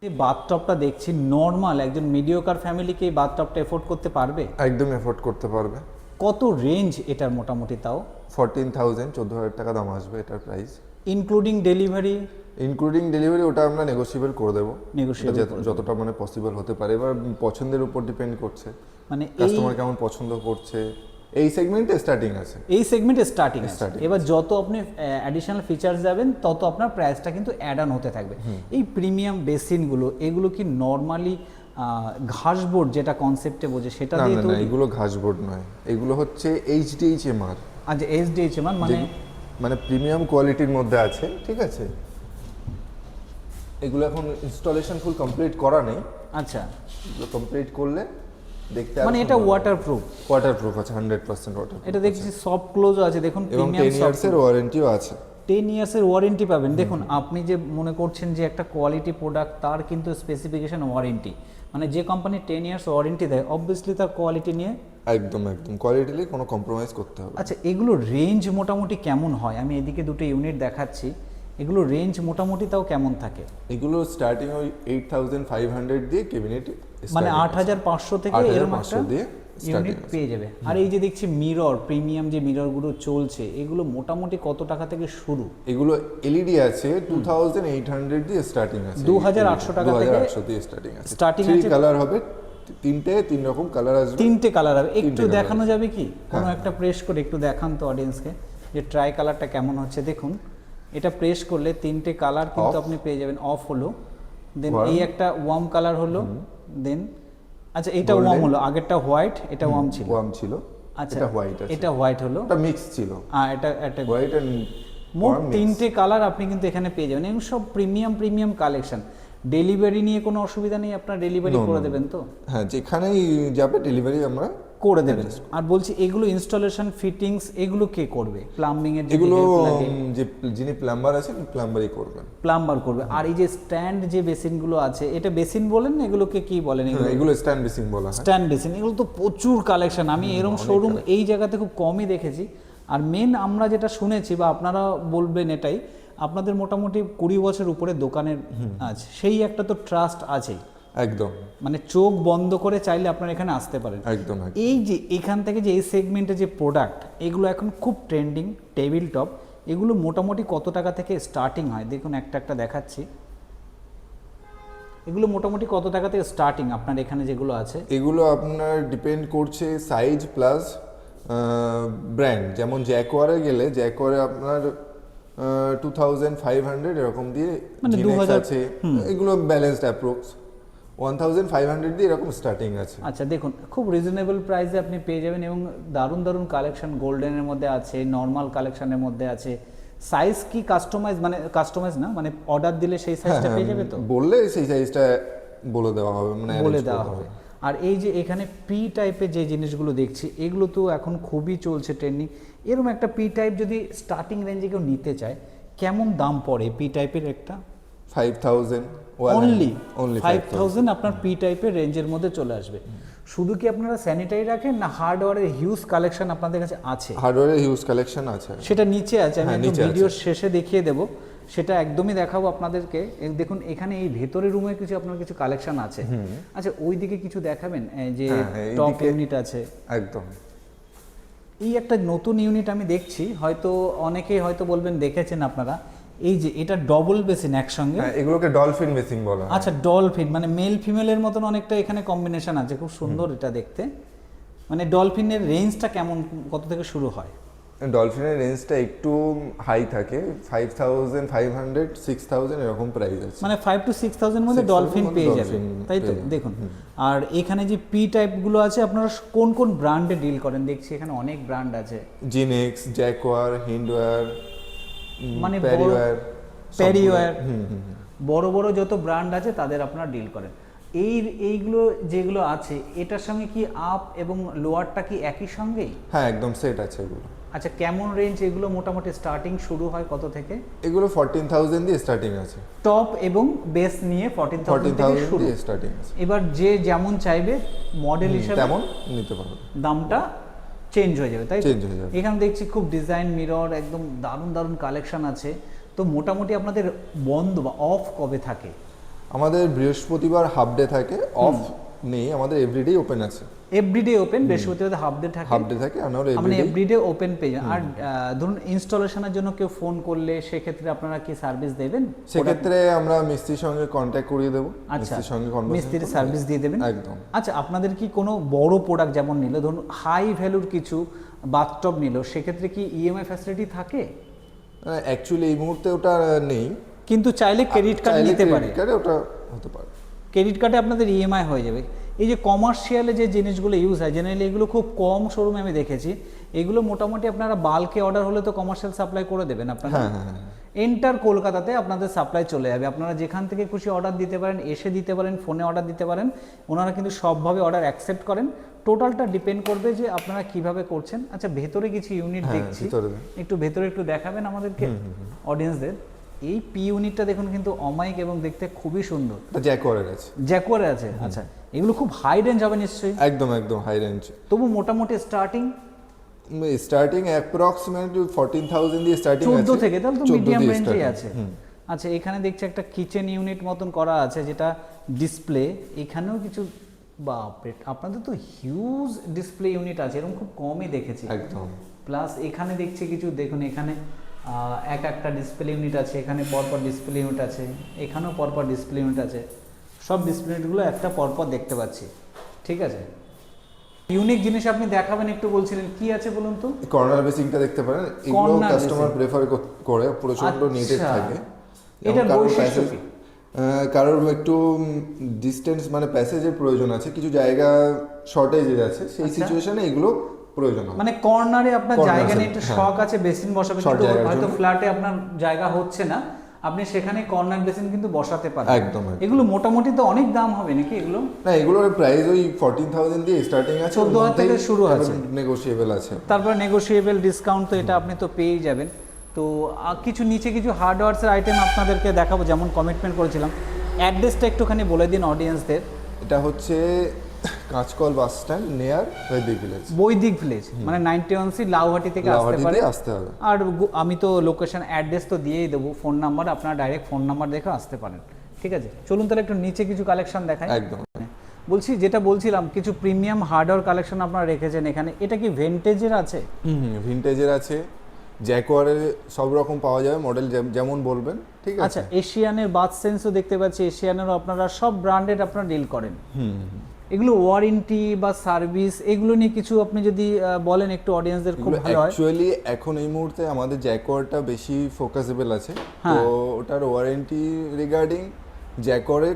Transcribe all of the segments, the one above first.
এই বাথটবটা দেখছি নর্মাল একজন মিডিওকার ফ্যামিলি কি এই বাথটবটা এফোর্ড করতে পারবে? একদম এফোর্ড করতে পারবে। কত রেঞ্জ এটার মোটামুটি তাও? 14,000 14,000 টাকা দাম আসবে এটার price. Including delivery? Including delivery ওটা আমরা নেগোসিয়েবল করে দেবো, নেগোশিয়েবল যতটা মানে পসিবল হতে পারে। এবার পছন্দের উপর ডিপেন্ড করছে, মানে এই কাস্টমার কেমন পছন্দ করছে। এই সেগমেন্টে স্টার্টিং আছে, এই সেগমেন্টে স্টার্টিং আছে। Starting এবার যত আপনি অ্যাডিশনাল ফিচার্স যাবেন তত আপনার প্রাইসটা কিন্তু অ্যাড অন হতে থাকবে। এই প্রিমিয়াম বেসিনগুলো এগুলো কি নর্মালি ঘাসবোর্ড যেটা কনসেপ্টে বোঝে সেটা না দিয়ে না না, তৈরি? এগুলো ঘাসবোর্ড নয়, এগুলো হচ্ছে HDHMR, আচ্ছা, এসডিএইচএমআর মানে প্রিমিয়াম কোয়ালিটির মধ্যে আছে, ঠিক আছে। এগুলো এখন ইনস্টলেশন ফুল কমপ্লিট করা নেই, আচ্ছা, এগুলো কমপ্লিট করলে দেখতে মানে এটা ওয়াটারপ্রুফ? ওয়াটারপ্রুফ আছে, 100% ওয়াটারপ্রুফ। এটা দেখছি সফট ক্লোজও আছে, দেখুন এবং প্রিমিয়াম 10 ইয়ার্সের ওয়ারেন্টিও আছে। 10 ইয়ার্সের ওয়ারেন্টি পাবেন। দেখুন আপনি যে মনে করছেন যে একটা কোয়ালিটি প্রোডাক্ট, তার কিন্তু স্পেসিফিকেশন ওয়ারেন্টি, মানে যে কোম্পানি 10 ইয়ার্স ওয়ারেন্টি দেয় অবভিয়াসলি তার কোয়ালিটি নিয়ে একদম একদম কোয়ালিটি নিয়ে কোনো কম্প্রোমাইজ করতে হবে। আচ্ছা, এগুলো রেঞ্জ মোটামুটি কেমন হয়? আমি এদিকে দুটো ইউনিট দেখাচ্ছি, এগুলো রেঞ্জ মোটামুটি তাও কেমন থাকে? এগুলো স্টার্টিং ওই 8,500 দিয়ে ক্যাবিনেট, মানে 8,500 থেকে এরকম একটা দিয়ে ইউনিট পেয়ে যাবে। আর এই যে দেখছি মিরর, প্রিমিয়াম যে মিররগুলো চলছে, এগুলো মোটামুটি কত টাকা থেকে শুরু? এগুলো এলইডি আছে 2,800 দিয়ে স্টার্টিং আছে, 2,800 টাকা থেকে 2,800 দিয়ে স্টার্টিং আছে। স্টার্টিং থ্রি আছে, কালার হবে, তিন রকম কালার আসবে। তিনটে কালার হবে। একটু colour দেখানো আছে। যাবে কি? কোনো হ্যাঁ। একটা প্রেস করে একটু দেখান তো অডিয়েন্সকে যে ট্রাই কালারটা কেমন হচ্ছে। দেখুন এটা প্রেস করলে তিনটে কালার কিন্তু Off. আপনি পেয়ে যাবেন। অফ হলো, দেন Warm. এই একটা ওয়ার্ম কালার হলো, দেন আচ্ছা এটা Golden. ওয়ার্ম হলো, আগেরটা হোয়াইট, এটা ওয়ার্ম ছিল। ওয়ার্ম ছিল, আচ্ছা এটা হোয়াইট আছে, এটা হোয়াইট হলো, এটা মিক্স ছিল, আর এটা একটা হোয়াইট এন্ড মোট তিনটে কালার আপনি কিন্তু এখানে পেয়ে যাবেন। এবং সব প্রিমিয়াম কালেকশন। ডেলিভারি নিয়ে কোনো অসুবিধা নেই, আপনার ডেলিভারি করে দেবেন তো? হ্যাঁ, যেখানেই যাবে ডেলিভারি আমরা করে দেবেন। আর বলছি এগুলো ইনস্টলেশন ফিটিংস এগুলো কে করবে? প্লাম্বিং এর এগুলো যে যিনি প্লাম্বার আছেন প্লাম্বারই করবেন, প্লাম্বার করবে। আর এই যে স্ট্যান্ড যে বেসিনগুলো আছে, এটা বেসিন বলেন না, এগুলোকে কি বলেন? এগুলো স্ট্যান্ড বেসিং বলা হয়। স্ট্যান্ড বেসিন, এগুলো তো প্রচুর কালেকশন। আমি এরকম শোরুম এই জায়গাতে খুব কমই দেখেছি। আর মেন আমরা যেটা শুনেছি বা আপনারা বলবেন এটাই, আপনাদের মোটামুটি 20 বছর উপরে দোকানের আছে, সেই একটা তো ট্রাস্ট আছেই। একদম, মানে চোখ বন্ধ করে চাইলে আপনারা এখানে আসতে পারেন। একদম। এই যে এখান থেকে যে এই সেগমেন্টে যে প্রোডাক্ট, এগুলো এখন খুব ট্রেন্ডিং টেবিল টপ, এগুলো মোটামুটি কত টাকা থেকে স্টার্টিং হয়? দেখুন একটা দেখাচ্ছি, এগুলো মোটামুটি কত টাকা থেকে স্টার্টিং আপনার এখানে যেগুলো আছে? এগুলো আপনার ডিপেন্ড করছে সাইজ প্লাস ব্র্যান্ড। যেমন জ্যাকওয়ারে গেলে, জ্যাকওয়ারে আপনার 2,500 এরকম দিয়ে, মানে জিনেক্স 2,000 আছে, এগুলো ব্যালেন্সড অ্যাপ্রক্স 1,500 দিয়ে এরকম স্টার্টিং আছে। আচ্ছা, দেখুন খুব রিজনেবল প্রাইসে আপনি পেয়ে যাবেন এবং দারুণ কালেকশন গোল্ডেনের মধ্যে আছে, নর্মাল কালেকশনের মধ্যে আছে। সাইজ কি কাস্টমাইজ না, মানে অর্ডার দিলে সেই সাইজটা পেয়ে যাবে তো? বললে সেই সাইজটা বলে দেওয়া হবে, মানে বলে arrange দেওয়া করে হবে। আর এই যে এখানে পি টাইপের যে জিনিসগুলো দেখছি, এগুলো তো এখন খুবই চলছে ট্রেন্ডিং। এরকম একটা পি টাইপ যদি স্টার্টিং রেঞ্জে কেউ নিতে চায়, কেমন দাম পড়ে পি টাইপের একটা? 5,000 অনলি only 5,000 আপনার পি টাইপের রেঞ্জের মধ্যে চলে আসবে। শুধু কি আপনারা স্যানিটারি রাখেন না হার্ডওয়্যারের হিউজ কালেকশন আপনাদের কাছে আছে? হার্ডওয়্যারের হিউজ কালেকশন আছে, সেটা নিচে আছে, আমি হ্যাঁ, একদম নিচে আছে। ভিডিওর শেষে দেখিয়ে দেবো, সেটা একদমই দেখাবো আপনাদেরকে। দেখুন এখানে এই ভেতরের রুমে কিছু আপনার কিছু কালেকশন আছে। আচ্ছা, ওই দিকে কিছু দেখাবেন? এই যে হ্যাঁ, টপ এইদিকে- ইউনিট আছে, একদম। এই একটা নতুন ইউনিট আমি দেখছি, হয়তো অনেকেই হয়তো বলবেন দেখেছেন আপনারা। এই যে এটা ডবল বেসিন একসঙ্গে। হ্যাঁ, এগুলোকে ডলফিন বেসিং বলা হয়। আচ্ছা, ডলফিন মানে মেল ফিমেলের মতন অনেকটা এখানে কম্বিনেশন আছে, খুব সুন্দর এটা দেখতে। মানে ডলফিনের রেঞ্জটা কেমন, কত থেকে শুরু হয়? ডলফিনের রেঞ্জটা একটু হাই থাকে, 5,500 6,000 এরকম প্রাইস আছে। মানে 5 to 6,000 মধ্যে 6,000 ডলফিন মধ্যে পেয়ে ডলফিন যাবে, তাই তো? পেয়ে যাবে। দেখুন, আর এখানে যে পি টাইপগুলো আছে, আপনারা কোন কোন ব্র্যান্ডে ডিল করেন? দেখছি এখানে অনেক ব্র্যান্ড আছে, জিনেক্স, জ্যাকওয়ার, হিন্ডওয়্যার, মানে প্যারিওয়্যার, বড় বড় যত ব্র্যান্ড আছে তাদের আপনারা ডিল করেন। এইগুলো যেগুলো আছে, এটার সঙ্গে কি আপ এবং লোয়ারটা কি একই সঙ্গেই? হ্যাঁ, একদম সেট আছে এগুলো। আচ্ছা, কেমন রেঞ্জ এগুলো মোটামুটি স্টার্টিং শুরু হয় কত থেকে? এগুলো 14,000 দিয়ে স্টার্টিং আছে, টপ এবং বেস নিয়ে 14,000 থেকে 14,000 শুরু। দিয়ে স্টার্টিং আছে। এবার যে যেমন চাইবে মডেল হিসেবে তেমন নিতে পারবে, দামটা চেঞ্জ হয়ে যাবে, তাই তো? চেঞ্জ হয়ে যাবে। এখানে দেখছি খুব ডিজাইন মিরর, একদম দারুণ কালেকশন আছে। তো মোটামুটি আপনাদের বন্ধ বা অফ কবে থাকে? আমাদের বৃহস্পতিবার হাফ ডে থাকে, অফ নেই, আমাদের এভরিডে ওপেন আছে। এভরিডে ওপেন, বৃহস্পতিবার হাফ ডে থাকে, হাফ ডে থাকে আর মানে এভরিডে। এভরিডে ওপেন পেয়ে যান। আর ধরুন ইনস্টলেশনের জন্য কেউ ফোন করলে সেক্ষেত্রে আপনারা কি সার্ভিস দেবেন? সেক্ষেত্রে আমরা মিস্ত্রির সঙ্গে কন্ট্যাক্ট করিয়ে দেবো, আচ্ছা, মিস্ত্রির সঙ্গে মিস্ত্রির সার্ভিস দিয়ে দেবেন একদম। আচ্ছা, আপনাদের কি কোনো বড় প্রোডাক্ট যেমন নিল, ধরুন হাই ভ্যালুর কিছু বাথটব নিল, সেক্ষেত্রে কি ইএমআই ফ্যাসিলিটি থাকে? অ্যাকচুয়ালি এই মুহূর্তে ওটা নেই, কিন্তু চাইলে ক্রেডিট কার্ড নিতে পারে, ক্রেডিট কার্ডে ওটা হতে পারে, ক্রেডিট কার্ডে আপনাদের ইএমআই হয়ে যাবে। এই যে কমার্শিয়ালে যে জিনিসগুলো ইউজ হয় জেনারেলি, এগুলো খুব কম শোরুমে আমি দেখেছি, এগুলো মোটামুটি আপনারা বাল্কে অর্ডার হলে তো কমার্শিয়াল সাপ্লাই করে দেবেন আপনারা। এন্টার কলকাতাতে আপনাদের সাপ্লাই চলে যাবে, আপনারা যেখান থেকে খুশি অর্ডার দিতে পারেন, এসে দিতে পারেন, ফোনে অর্ডার দিতে পারেন, ওনারা কিন্তু সবভাবে অর্ডার অ্যাকসেপ্ট করেন। টোটালটা ডিপেন্ড করবে যে আপনারা কিভাবে করছেন। আচ্ছা, ভেতরে কিছু ইউনিট দেখছি, একটু ভেতরে একটু দেখাবেন আমাদেরকে অডিয়েন্সদের। এই পি ইউনিটটা দেখুন কিন্তু অমাইক এবং দেখতে খুবই সুন্দর, জ্যাকোয়ারের আছে, জ্যাকোয়ারের আছে। আচ্ছা, এগুলো খুব হাই রেঞ্জ হবে নিশ্চয়ই? একদম একদম হাই রেঞ্জ। তবু মোটামুটি স্টার্টিং অ্যাপ্রক্সিমেটলি 14,000 দিয়ে স্টার্টিং আছে, 14 থেকে, তাহলে তো মিডিয়াম রেঞ্জে আছে। আচ্ছা, এখানে দেখছি একটা কিচেন ইউনিট মতন করা আছে যেটা ডিসপ্লে, এখানেও কিছু, বাপরে আপনাদের তো হিউজ ডিসপ্লে ইউনিট আছে, এরকম খুব কমই দেখেছি একদম। প্লাস এখানে দেখছি কিছু, দেখুন এখানে একটা ডিসপ্লে ইউনিট আছে, এখানে পরপর ডিসপ্লে ইউনিট আছে, এখানেও পরপর ডিসপ্লে ইউনিট আছে, সব ডিসপ্লে ইউনিটগুলো একটা পরপর দেখতে পাচ্ছি। ঠিক আছে, ইউনিক জিনিস আপনি দেখাবেন একটু বলছিলেন, কি আছে বলুন তো? কর্নার বেসিংটা দেখতে পারেন, এগুলো কাস্টমার প্রেফার করে, প্রচন্ড নিডেড থাকে। এটা বৈশিষ্ট্য কি? কারোর একটু ডিস্টেন্স মানে প্যাসেজের প্রয়োজন আছে, কিছু জায়গা শর্টেজ আছে, সেই সিচুয়েশনে এগুলো প্রয়োজন হয়। মানে কর্নারে আপনার জায়গা নেই, একটু শক আছে, বেসিন বসাবে, কিন্তু হয়তো ফ্ল্যাটে আপনার জায়গা হচ্ছে না, আপনি সেখানে কর্নার বেসিন কিন্তু বসাতে পারেন। একদম। এগুলো মোটামুটি তো অনেক দাম হবে নাকি এগুলো? না, এগুলোর প্রাইস ওই 14,000 দিয়ে স্টার্টিং আছে, 14,000 থেকে শুরু আছে, নেগোশিয়েবল আছে। তারপর নেগোশিয়েবল ডিসকাউন্ট তো এটা আপনি তো পেয়েই যাবেন। তো কিছু নিচে কিছু হার্ডওয়্যারসের আইটেম আপনাদেরকে দেখাবো, যেমন কমিটমেন্ট করেছিলাম। অ্যাড্রেসটা একটুখানি বলে দিন অডিয়েন্সদের। এটা হচ্ছে কাঁচকল বাস স্ট্যান্ড নিয়ার বৈদিক ভিলেজ। বৈদিক ভিলেজ মানে 91C লাউহাটি থেকে আসতে হবে। আর আমি তো লোকেশন অ্যাড্রেস তো দিয়েই দেবো, ফোন নাম্বার, আপনারা ডাইরেক্ট ফোন নাম্বার দেখে আসতে পারেন। ঠিক আছে, চলুন তাহলে একটু নিচে কিছু কালেকশন দেখাই। একদম। বলছি, যেটা বলছিলাম কিছু প্রিমিয়াম হার্ডওয়্যার কালেকশন আপনারা রেখেছেন এখানে, এটা কি ভিন্টেজের আছে? ভিন্টেজের আছে, জ্যাকোয়ারের সব রকম পাওয়া যাবে, মডেল যেমন বলবেন। ঠিক আছে। আচ্ছা, এশিয়ানের বাথ সেন্সও দেখতে পাচ্ছি, এশিয়ানেরও আপনারা সব ব্র্যান্ডেড আপনারা ডিল করেন। এগুলো ওয়ারেন্টি বা সার্ভিস এগুলো নিয়ে কিছু আপনি যদি বলেন একটু অডিয়েন্সদের, খুব ভালো হয়। অ্যাকচুয়ালি এখন এই মুহূর্তে আমাদের জ্যাকোয়ারটা বেশি ফোকাসেবল আছে, তো ওটার ওয়ারেন্টি রিগার্ডিং জ্যাকোয়ারের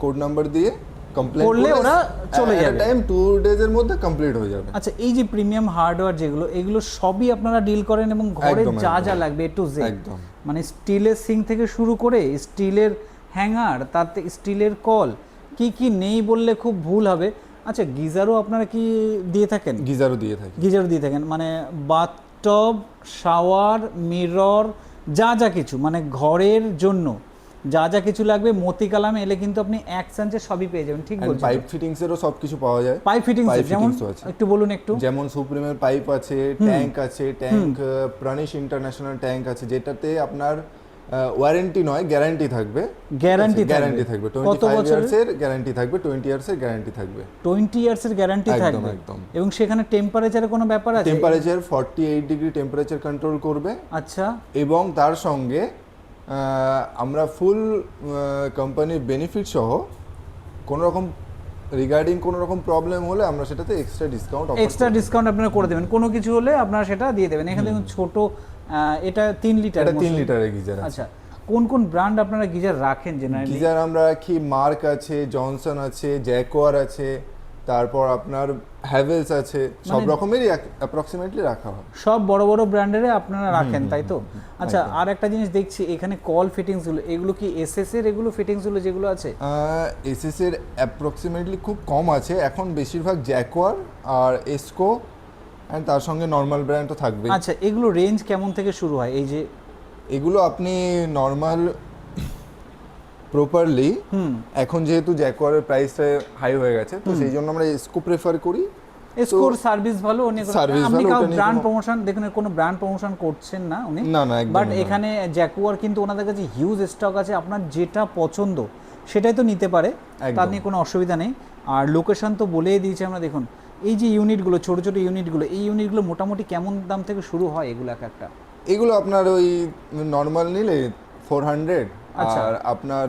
কোড নাম্বার দিয়ে কমপ্লেইন করলে ওরা চলে যাবে, টাইম 2 ডেজের মধ্যে কমপ্লিট হয়ে যাবে। আচ্ছা, এই যে প্রিমিয়াম হার্ডওয়্যার যেগুলো, এগুলো সবই আপনারা ডিল করেন এবং ঘরে যা যা লাগবে টু জেড, একদম, মানে স্টিলের সিঙ্ক থেকে শুরু করে স্টিলের হ্যাঙ্গার, তাতে স্টিলের কল, কি কি নেই বললে খুব ভুল হবে। আচ্ছা, গিজারও আপনারা কি দিয়ে থাকেন? গিজারও দিয়ে থাকেন, মানে বাথটব, শাওয়ার, মিরর, যা যা কিছু মানে ঘরের জন্য যা যা কিছু লাগবে, মতি কালামে এলে কিন্তু আপনি এক চান্সে সবই পেয়ে যাবেন। ঠিক বলছেন। পাইপ ফিটিংস এরও সব কিছু পাওয়া যায়। পাইপ ফিটিংস যেমন একটু বলুন একটু। যেমন সুপ্রিমের পাইপ আছে, ট্যাঙ্ক আছে, ট্যাঙ্ক প্রাণিশ ইন্টারন্যাশনাল ট্যাঙ্ক আছে, যেটাতে আপনার ওয়ারেন্টি নয় গ্যারান্টি থাকবে। গ্যারান্টি থাকবে 25 ইয়ার্সের গ্যারান্টি থাকবে, 20 ইয়ার্সের গ্যারান্টি থাকবে, 20 ইয়ার্সের গ্যারান্টি থাকবে। একদম। এবং সেখানে টেম্পারেচারের কোনো ব্যাপার আছে? টেম্পারেচার 48 ডিগ্রি টেম্পারেচার কন্ট্রোল করবে। আচ্ছা। এবং তার সঙ্গে আমরা ফুল কোম্পানির বেনিফিট সহ কোনো রকম রিগার্ডিং কোনো রকম প্রবলেম হলে আমরা সেটাতে এক্সট্রা ডিসকাউন্ট আপনারা করে দেবেন, কোনো কিছু হলে আপনারা সেটা দিয়ে দেবেন। এখানে দেখুন ছোট, এটা 3 লিটার, এটা 3 লিটারের গিজার। আচ্ছা, কোন কোন ব্র্যান্ড আপনারা গিজার রাখেন জেনারেলি? গিজার আমরা রাখি মার্ক আছে, জনসন আছে, জ্যাকোয়ার আছে, তারপর আপনার হ্যাভেলস আছে, সব রকমেরই অ্যাপ্রক্সিমেটলি রাখা হয়। সব বড় বড় ব্র্যান্ডের আপনারা রাখেন, তাই তো? আচ্ছা, আর একটা জিনিস দেখছি এখানে কল ফিটিংসগুলো, এগুলো কি এসএস এর এগুলো ফিটিংসগুলো যেগুলো আছে? এসএস এর অ্যাপ্রক্সিমেটলি খুব কম আছে এখন, বেশিরভাগ জ্যাকোয়ার আর এসকো অ্যান্ড তার সঙ্গে নর্মাল ব্র্যান্ড তো থাকবে। আচ্ছা, এগুলো রেঞ্জ কেমন থেকে শুরু হয়? এই যে এগুলো আপনি নর্মাল প্রপারলি, এখন যেহেতু জ্যাকোয়ারের প্রাইসটা হাই হয়ে গেছে, তো সেই জন্য আমরা এসকো প্রেফার করি। এসকোর সার্ভিস ভালো, আপনি ব্র্যান্ড প্রমোশন দেখুন, কোনো ব্র্যান্ড প্রমোশন করছেন না উনি, না, বাট এখানে জ্যাকোয়ার কিন্তু ওনাদের কাছে হিউজ স্টক আছে, আপনার যেটা পছন্দ সেটাই তো নিতে পারে, তার একদম। নিয়ে কোনো অসুবিধা নেই। আর লোকেশন তো বলেই দিয়েছে আমরা, দেখুন এই যে ইউনিটগুলো, ছোটো ছোটো ইউনিটগুলো, এই ইউনিটগুলো মোটামুটি কেমন দাম থেকে শুরু হয় এগুলো এক একটা? এগুলো আপনার ওই নর্মাল নিলে 400, আচ্ছা। আর আপনার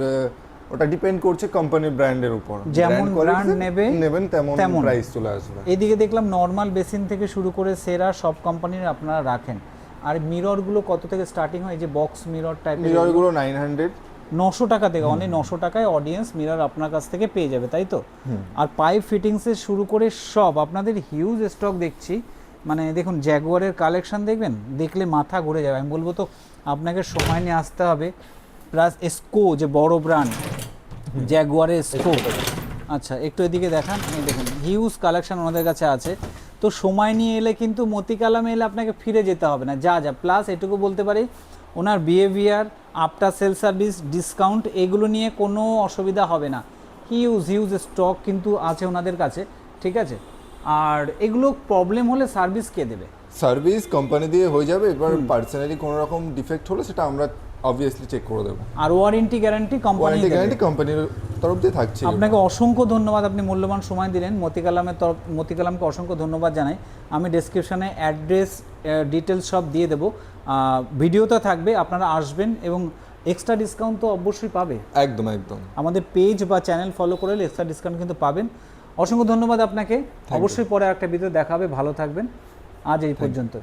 ওটা ডিপেন্ড করছে কোম্পানির ব্র্যান্ডের উপর, যেমন Brand quality brand নেবেন তেমন তেমন। প্রাইস চলে আসবে। এদিকে দেখলাম নর্মাল বেসিন থেকে শুরু করে সেরা সব কোম্পানির আপনারা রাখেন। আর মিররগুলো কত থেকে স্টার্টিং হয়, এই যে বক্স মিরর টাইপের? মিররগুলো 900। 900 টাকা থেকে, অনলি 900 টাকায় অডিয়েন্স মিরর আপনার কাছ থেকে পেয়ে যাবে, তাই তো? আর পাইপ ফিটিংসে শুরু করে সব আপনাদের হিউজ স্টক দেখছি। মানে দেখুন জ্যাগুয়ারের কালেকশন দেখবেন, দেখলে মাথা ঘুরে যাবে। আমি বলবো তো আপনাকে সময় নিয়ে আসতে হবে। প্লাস এসকো যে বড় ব্র্যান্ড, জ্যাগুয়ারের এসকো। আচ্ছা একটু এদিকে দেখান, এই দেখুন হিউজ কালেকশন ওনাদের কাছে আছে। তো সময় নিয়ে এলে কিন্তু মতিকালামে এলে আপনাকে ফিরে যেতে হবে না, যা যা। প্লাস এটুকু বলতে পারি, ওনার behaviour, after sale service, discount, এগুলো নিয়ে কোনো অসুবিধা হবে না। হিউজ স্টক কিন্তু আছে ওনাদের কাছে, ঠিক আছে? আর এগুলো প্রবলেম হলে সার্ভিস কে দেবে? সার্ভিস কোম্পানি দিয়ে হয়ে যাবে, এবার পার্সোনালি কোনো রকম ডিফেক্ট হলে সেটা আমরা অবভিয়াসলি চেক করে দেবো। আর ওয়ারেন্টি গ্যারান্টি কোম্পানি ওয়ারেন্টি দেবে। গ্যারান্টি কোম্পানির তরফ দিয়ে থাকছে। আপনাকে অসংখ্য ধন্যবাদ, আপনি মূল্যবান সময় দিলেন। মতিকালামকে অসংখ্য ধন্যবাদ জানাই। আমি ডেসক্রিপশনে অ্যাড্রেস, ডিটেলস সব দিয়ে দেবো, ভিডিওতে থাকবে, আপনারা আসবেন এবং এক্সট্রা ডিসকাউন্ট তো অবশ্যই পাবে। একদম একদম। আমাদের পেজ বা চ্যানেল ফলো করে এক্সট্রা ডিসকাউন্ট কিন্তু পাবেন। অসংখ্য ধন্যবাদ আপনাকে। অবশ্যই পরে একটা ভিডিও দেখা হবে, ভালো থাকবেন। আজ এই পর্যন্ত।